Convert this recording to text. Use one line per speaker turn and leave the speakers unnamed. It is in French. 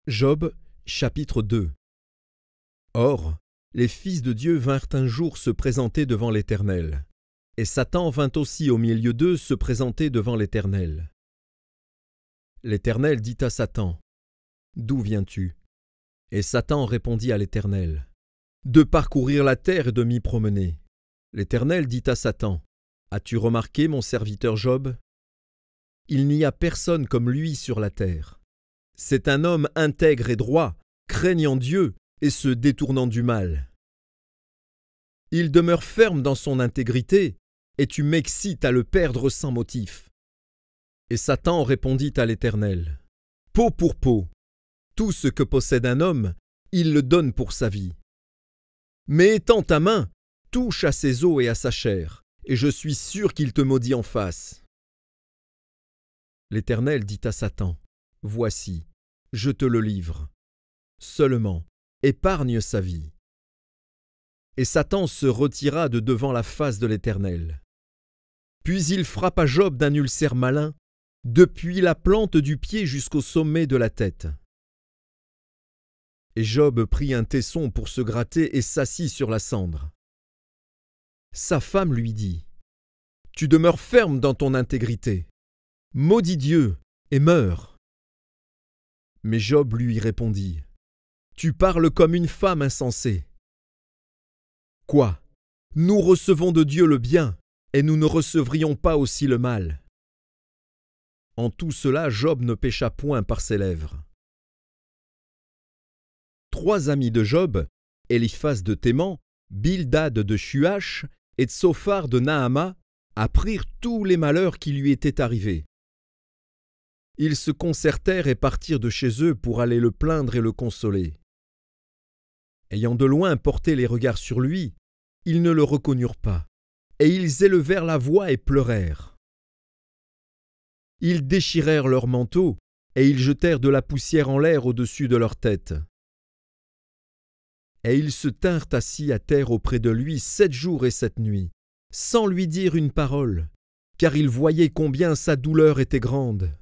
Job, chapitre 2. Or, les fils de Dieu vinrent un jour se présenter devant l'Éternel, et Satan vint aussi au milieu d'eux se présenter devant l'Éternel. L'Éternel dit à Satan, « D'où viens-tu » Et Satan répondit à l'Éternel, « De parcourir la terre et de m'y promener. » L'Éternel dit à Satan, « As-tu remarqué mon serviteur Job ? Il n'y a personne comme lui sur la terre. C'est un homme intègre et droit, craignant Dieu et se détournant du mal. Il demeure ferme dans son intégrité, et tu m'excites à le perdre sans motif. » Et Satan répondit à l'Éternel, « Peau pour peau, tout ce que possède un homme, il le donne pour sa vie. Mais étends ta main, touche à ses os et à sa chair, et je suis sûr qu'il te maudit en face. » L'Éternel dit à Satan, « Voici, je te le livre. Seulement, épargne sa vie. » Et Satan se retira de devant la face de l'Éternel. Puis il frappa Job d'un ulcère malin, depuis la plante du pied jusqu'au sommet de la tête. Et Job prit un tesson pour se gratter et s'assit sur la cendre. Sa femme lui dit, « Tu demeures ferme dans ton intégrité. Maudis Dieu et meurs. » Mais Job lui répondit, « Tu parles comme une femme insensée. Quoi? Nous recevons de Dieu le bien, et nous ne recevrions pas aussi le mal. » En tout cela, Job ne pécha point par ses lèvres. 3 amis de Job, Éliphaz de Théman, Bildad de Shuach et Tsophar de Naama, apprirent tous les malheurs qui lui étaient arrivés. Ils se concertèrent et partirent de chez eux pour aller le plaindre et le consoler. Ayant de loin porté les regards sur lui, ils ne le reconnurent pas, et ils élevèrent la voix et pleurèrent. Ils déchirèrent leurs manteaux, et ils jetèrent de la poussière en l'air au-dessus de leur tête. Et ils se tinrent assis à terre auprès de lui 7 jours et 7 nuits, sans lui dire une parole, car ils voyaient combien sa douleur était grande.